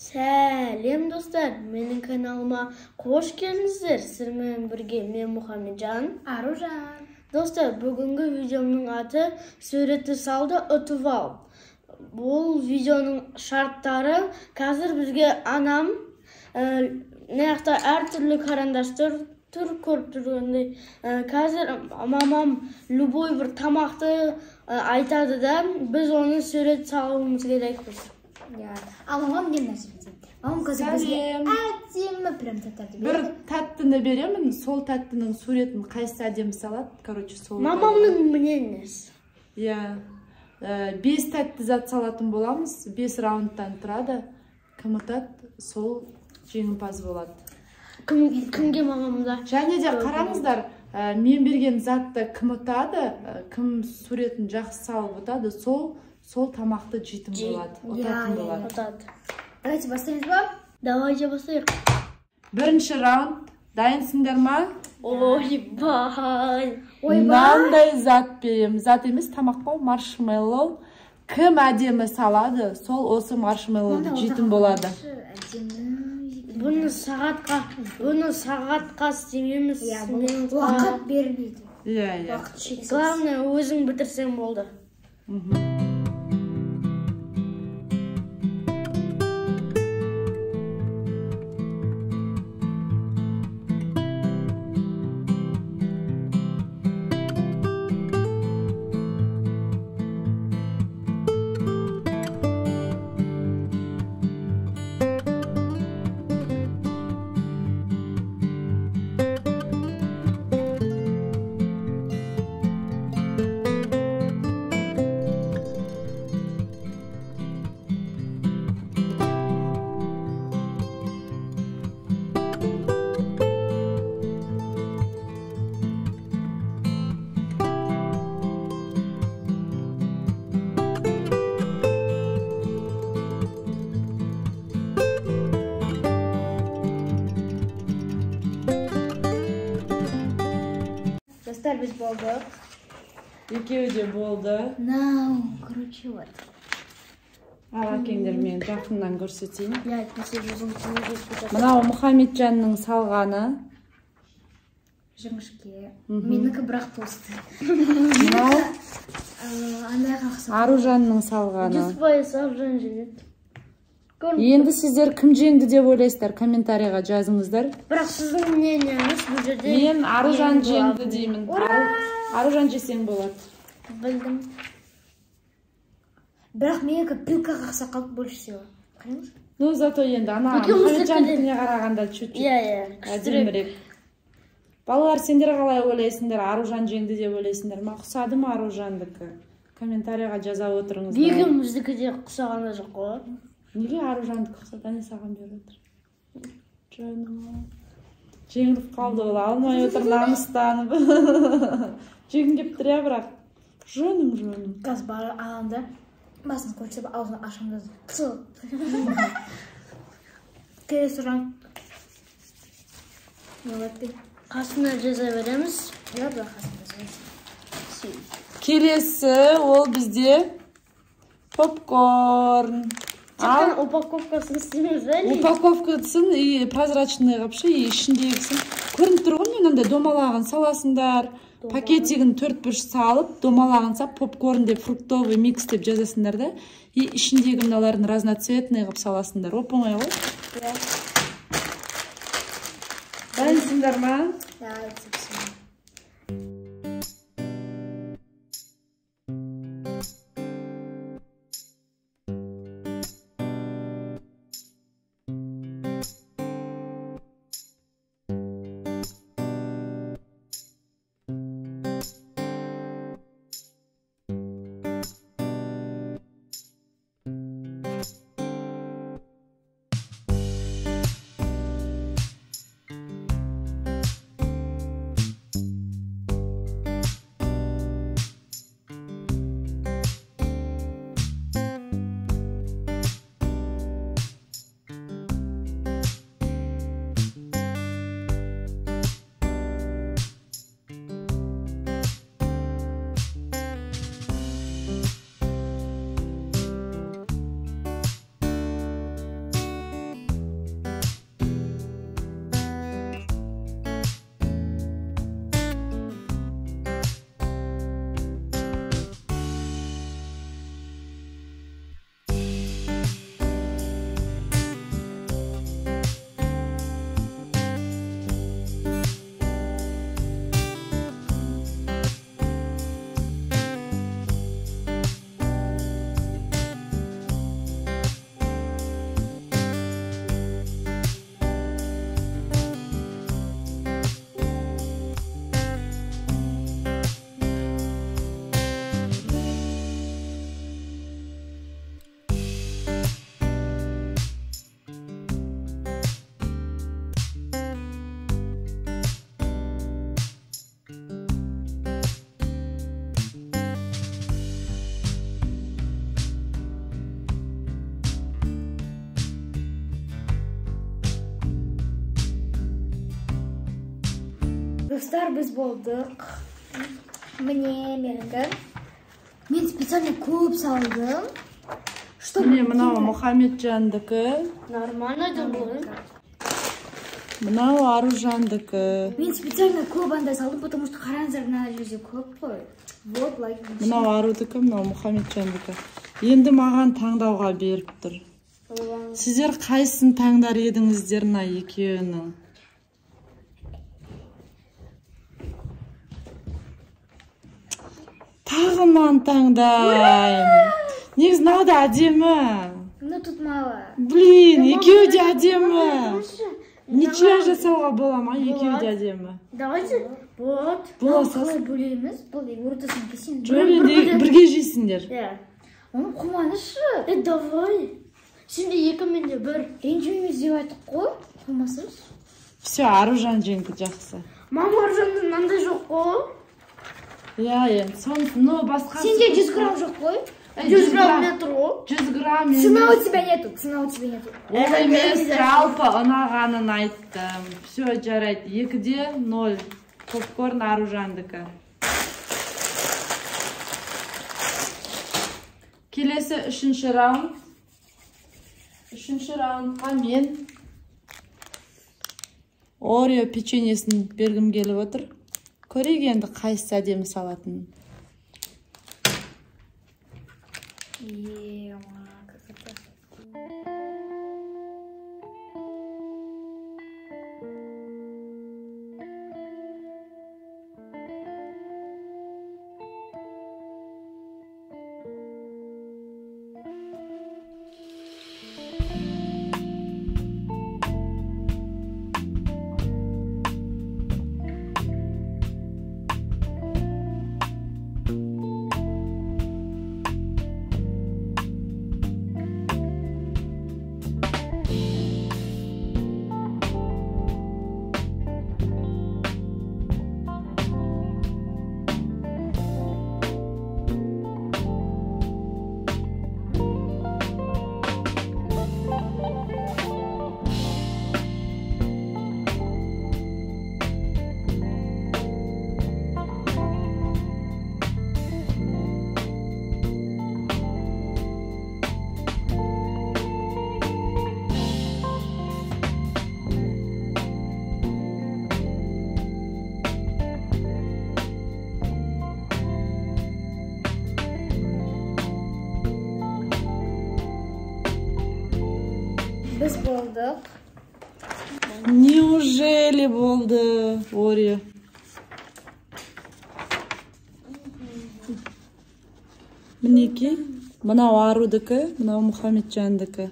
Сәлем достар, менің каналыма қош келдіңіздер. Сіздермен бірге мен Мұхамеджан, Аружан. Достар, бүгінгі видеомның аты суретті салды ұтып ал. Бұл видеоның шарттары қазір бізге анам неяқта әртүрлі карандаштар тұр көріп тұрғандай. Қазір мамам любой бір тамақты айтады да, біз оны сурет салуымыз керек біз. Ал мамам не нәрсе дейді? Мамам қазір бізге әдемі прям тәттарды береді. Бір тәттіні беремін, сол тәттінің суретін қайсы әдемі салады, короче, сол. Мамамның мнениесі. Иә. 5 тәтті зат салатын боламыз, 5 раундтан тұрады. Кім ұтады, сол жеңімпаз болады. Кімге мамамда? Және де қараңыздар, мен берген затты кім ұтады, кім суретін жақсы салып ұтады, сол тамақты жейтін болады, ұтатын болады. Давайте бастаймыз ба? Давайте бастайық. Бірінші раунд, дайынсыңдар ма? Ойбай! Мынандай зат береміз. Зат емес, тамақ па, маршмеллоу. Кім әдемі салады, сол осы маршмеллоуды жейтін болады. Бұны сағатқа істемеміз. Уақыт бермейді. Иә. Главное, өзің бітірсең болды. Достар, біз болдық. Екеуі де болды. Короче, вот. Әкеңдер мен жақыннан көрсетейін. Мынау Мынау Мұхамеджанның салғаны. Жіңішке. Менікі бірақ тосты. Мынау Аружанның салғаны. 100% Аружан жеңеді. Енді сіздер кім жеңді деп ойлайсыздар, комментарийға жазыңыздар. Бірақ сіздің мнениеңіз бұл жерде. Мен Аружан жеңді деймін. Аружан жесең болады. Білдім. Бірақ менікі пилка қақса қалып бөлшісе бар. Қайыңыз? Ну, зато енді ана Мұхамеджандікіне қарағанда чуть-чуть әдемірек. Балалар, сендер қалай ойлайсыңдар? Аружан жеңді деп ойлайсыңдар ма? Құсады ма Аружандікі? Комментарийға жаза отырыңыздар. Бегіміздікі де құсағанда жоқ қой. Неге Аружандікі құсады? Әне саған беріп отыр. Жаным. Жеңіліп қалды ол, алмай отыр намыстанып. Жеңін кеп тұр, бірақ. Жаным. Қаз бары алanda басын көрсеп аузын ашымды. Келесі раунд. Қасына жаза береміз. Келесі ол бізде попкорн. Ал упаковкасын істемейміз бе? Упаковкасын и прозрачный қапшы, и ішіндегісін. Көрініп тұр ғой, мынандай домалағын саласыңдар. Пакетигін 4-5 салып, домалағын сап, попкорн деп, фруктовый микс деп жазасыңдар да. И ішіндегі мыналарын разноцветный қып саласыңдар. Оп-оңай ғой. Дайынсыңдар ма? Достар, біз болдық. Міне меніңді. Мен специально көп салдым. Міне мынау Мұхамеджандікі. Нормально да бұл. Мынау Аружандікі. Мен специально көп анда салдым, потому что қараңыздар мына жерде көп қой. Вот, лайк. Мынау Арудікі, мынау Мұхамеджандікі. Енді маған таңдауға беріп тұр. Сіздер қайсысын таңдар едіңіздер мына екеуінің? Тағы маған таңдаймын. Негізі мынау да әдемі. Ну тут мало. Блин, екеуі де әдемі. Ничего жасауға бола ма? Екеуі де әдемі. Давайте. Вот. Қалай бөлеміз? Бұл ортасын кесен. Жоқ, енді бірге жейсіңдер. Оның қуманышы. Давай. Şimdi екі менде бір. Ренжімейміз деп айттық қой. Қумасыз. Все, Аружан жеңді жақсы. Мама Аружанның мынандай жоқ қой. Я, енді сонысын, но басқа... Сенде 100 грамм жоқ қой. 100 грамм метр ғой. 100 грамм емес. Цена у тебя нету, цена у тебя нету. Ол емес, жалпы ұнағанын айттым. Все, жарайды. 2-де 0. Попкорн Аружандікі. Келесі 3-ші раунд. 3-ші раундқа мен Орео печеньесін бергім келіп отыр. Көрейік енді қайсысы әдемі салатын. Біз болдық. Неужели болды, Орео? Мінеки, мынау Арудікі, мынау Мұхамеджандікі.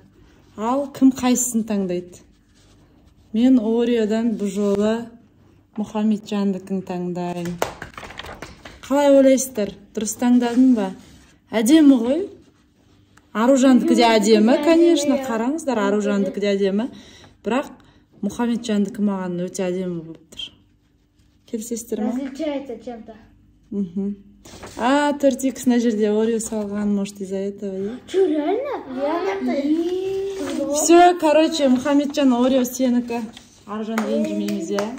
Ал кім қайсысын таңдайды? Мен Ореодан бұл жолы Мұхамеджандікін таңдайын. Қалай ойлайсыздар? Дұрыс таңдадың ба? Әдемі ғой? Аружандікі де әдемі, конечно, қараңыздар, Аружандікі де әдемі. Бірақ Мұхамеджандікі маған өте әдемі болып тұр. Келісесіздер ма? Различается чем-то. А, 4х на жерде Орео салған, может, из-за этого. Что, реально? Все, короче, Мұхамеджан Орео сенікі. Аружан ренжімейміз, я.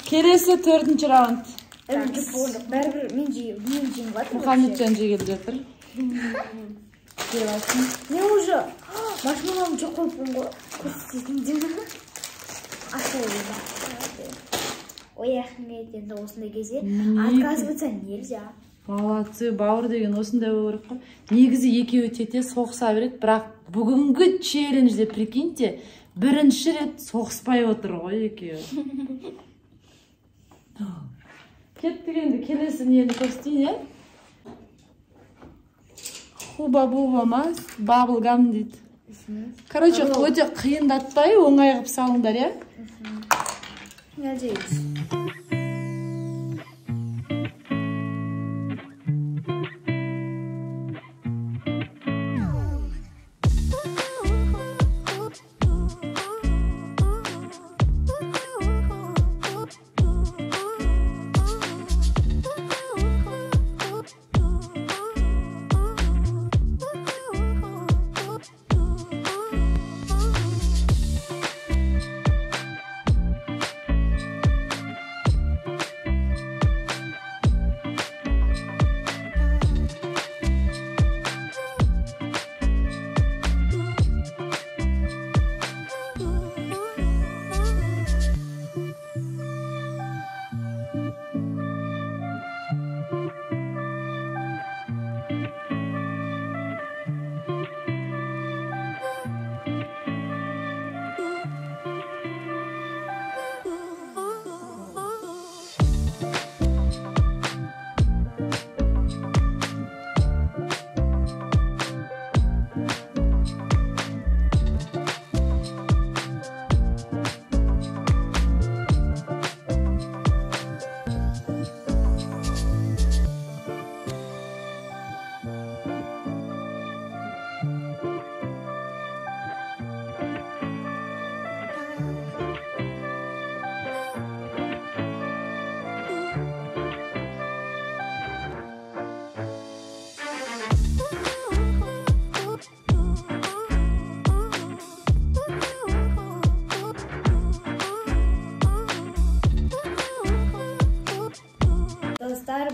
Келесі 4-ші раунд. Бәрібір мен жеймін бат. Мұхамеджан жегел жатыр. Не уже? Машиналарым жоқ қойыппын ғой. Көрсететінден. Ой, ахмет, енді осындай кезде отказываться нельзя. Молодцы, бауыр деген осындай өрік қой. Негізі екеуі тете соғыса береді, бірақ бүгінгі челленджде, прикиньте, бірінші рет соғыспай отыр ғой екеуі. Кеттік енді келесі нені көрсетейін, е? Хуба-буба ма? Баблгам дейді. Короче, өте қиындатпай, оңай қып салыңдар, е? Надеюсь.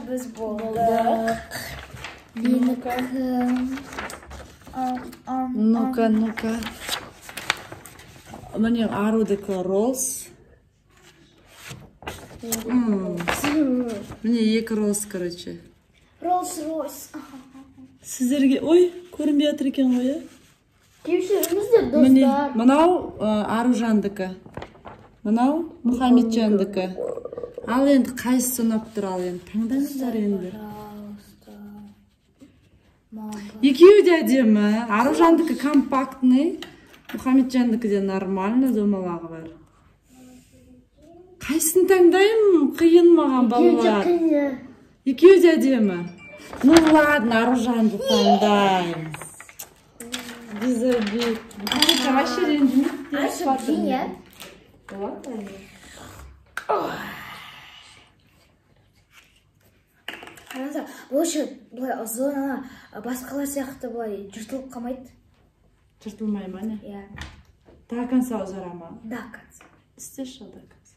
біз болдық. Менікі. Ну-ка. Міне Арудікі Роллс. Міне екі Роллс, короче. Роллс-Ройс. Сіздерге, ой, көрінбей жатыр екен ғой, е? Кемшілігіміздер Міне, достар. мынау Аружандікі. Мынау Мұхамеджандікі. Ал енді қайсысы ұнап тұр, ал енді таңдаңыздар енді. Екеуі де әдемі. Аружандікі компактный, Мұхамеджандікі де нормально, домалағы бар. Қайсын таңдайым? Қиын маған балалар. Екеуі де әдемі. Ну ладно, Аружанды таңдайым. Дизабет. Мұхамеджан вообще ренжімейді. Ашып дейін, е? Болады. Қараңыздар, бұл үшін бұлай ұзын, басқалар сияқты бұлай жыртылып қалмайды. Жыртылмай ма не? Иә. До конца ұзара ма? До конца. Істеші до конца.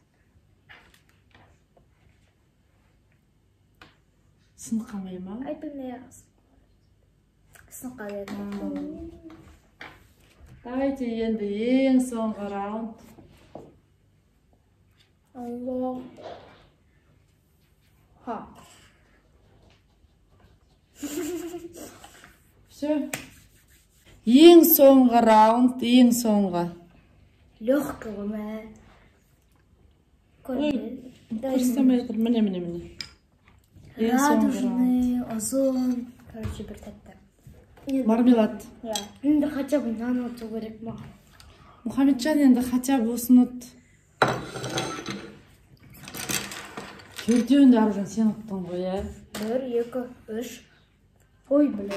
Сынып қалмай ма? Айтпаймын, сынып қалады. Давайте енді ең соңғы раунд. Аллах. Ха. Все. Ең соңғы раунд, ең соңғы. Легкий ғой, мә. Көрді. Көрсетемей жатыр. Міне. Ең соңғы раунд. Радужный, ұзын. Короче, бір тәтті. Мармелад. Иә. Енді хотя бы нан оту керек маған. Мұхамеджан енді хотя бы осыны ұт. Төртеуінде Аружан сен ұттың ғой, ә? 1, 2, 3. Ой, блин.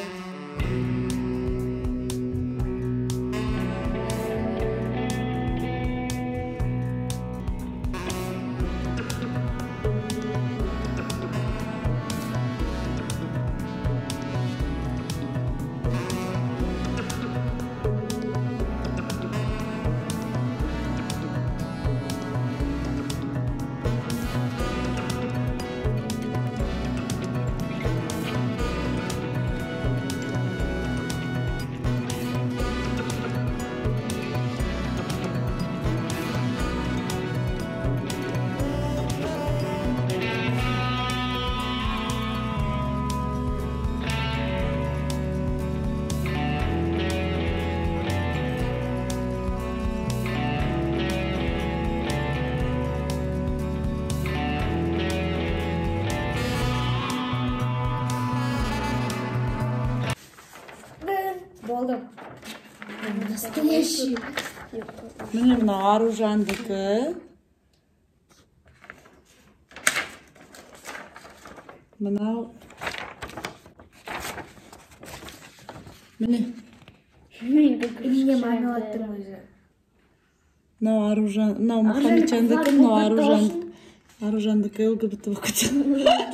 Болды. Настоящий. Міне мына Аружандікі. Мынау. Міне. Мне мармеладтың өзі. Мынау Аружан, мынау Мұхамеджандікі, мынау Аружандікі ЛГБТ болып кетті.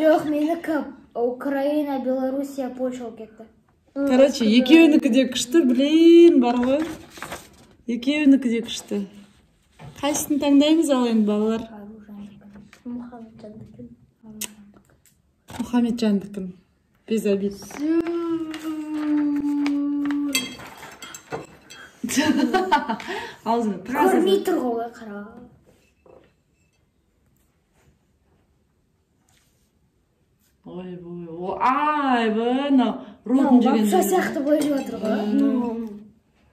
Жоқ, менікі Украина, Белоруссия, Польша болып кетті. Короче, екеуінікі де күшті, блин, бар ғой. Екеуінікі де күшті. Қайсысын таңдаймыз ал енді балалар? Мұхамеджандікін. Без обид. Аузына тығасыз. Көрмей тұр ғой, қара. Ой, ай, бұны ротын жеген. Бапша сияқты бой жеп отыр ғой.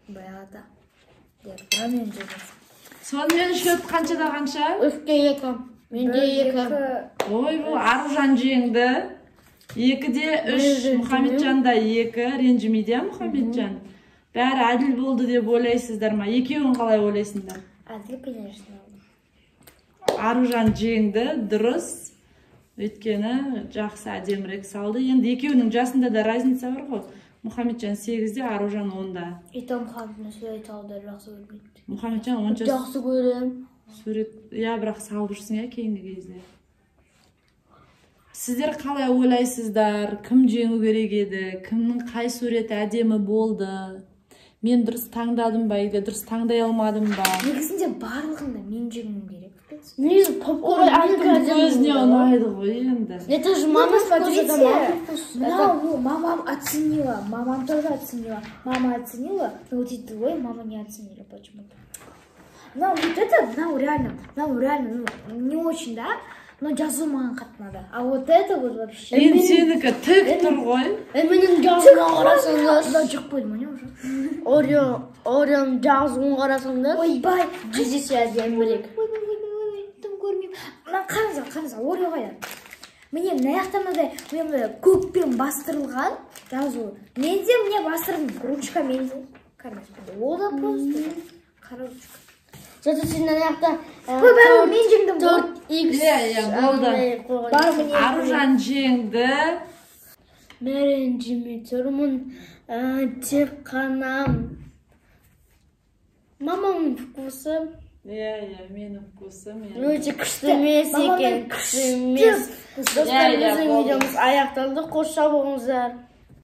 Баяғыда. Бұрамен жегенсің. Сонымен шөт қаншада қанша? 3-2. Менде 2. Ой, бұл Аружан жеңді. 2-де 3, Мұхамеджанда 2, ренжімейді Мұхамеджан. Бәрі әділ болды деп ойлайсыздар ма? Екеуін қалай ойлайсыңдар? Әділ, конечно. Аружан жеңді, дұрыс. Өйткені жақсы әдемірек салды. Енді екеуінің жасында да разница бар ғой. Мұхамеджан 8-де, Аружан 10-да. Итам Мұхамеджан сурет алуды жақсы көрмейді. Мұхамеджан 10 жас. Жақсы көрем. Сурет, бірақ салып жүрсің кейінгі кезде. Сіздер қалай ойлайсыздар? Кім жеңу керек еді? Кімнің қай суреті әдемі болды? Мен дұрыс таңдадым ба еді? Дұрыс таңдай алмадым ба? Негізінде барлығында мен жеңуім керек. негізі попкорн Көзіне ұнайды ғой енді. Это же мама Смотрите, Это ну, мамам оценила, мамам тоже оценила. Мама оценила, но вот эти двое мама не оценили почему-то. Ну, вот это, ну, реально, ну, не очень, да? Но жазу маған қатты надо. А вот это вот вообще... Енді сенікі тік тұр ғой. Менің жазуыма қарасаңдар. Да, жоқ қойдым, не уже? Орион жазуын қарасаңдар. Ойбай. Жүздесе әдемірек. Ой, тым көрмеймін. Мына қараңыздар, Орео қайда? Міне мына жақта мынандай көкпен бастырылған жазу. Менде міне бастырдым, ручка менде. Қараңыз, о да просто қара ручка. Зато сен ана жақта мен жеңдім. 4x болды. Аружан жеңді. Мен жеме тұрмын тек қана мамамның вкусы. Менің вкусым. Өте күшті емес екен, күшті емес. Достар, біздің видеомыз аяқталды. Қош сау болыңыздар.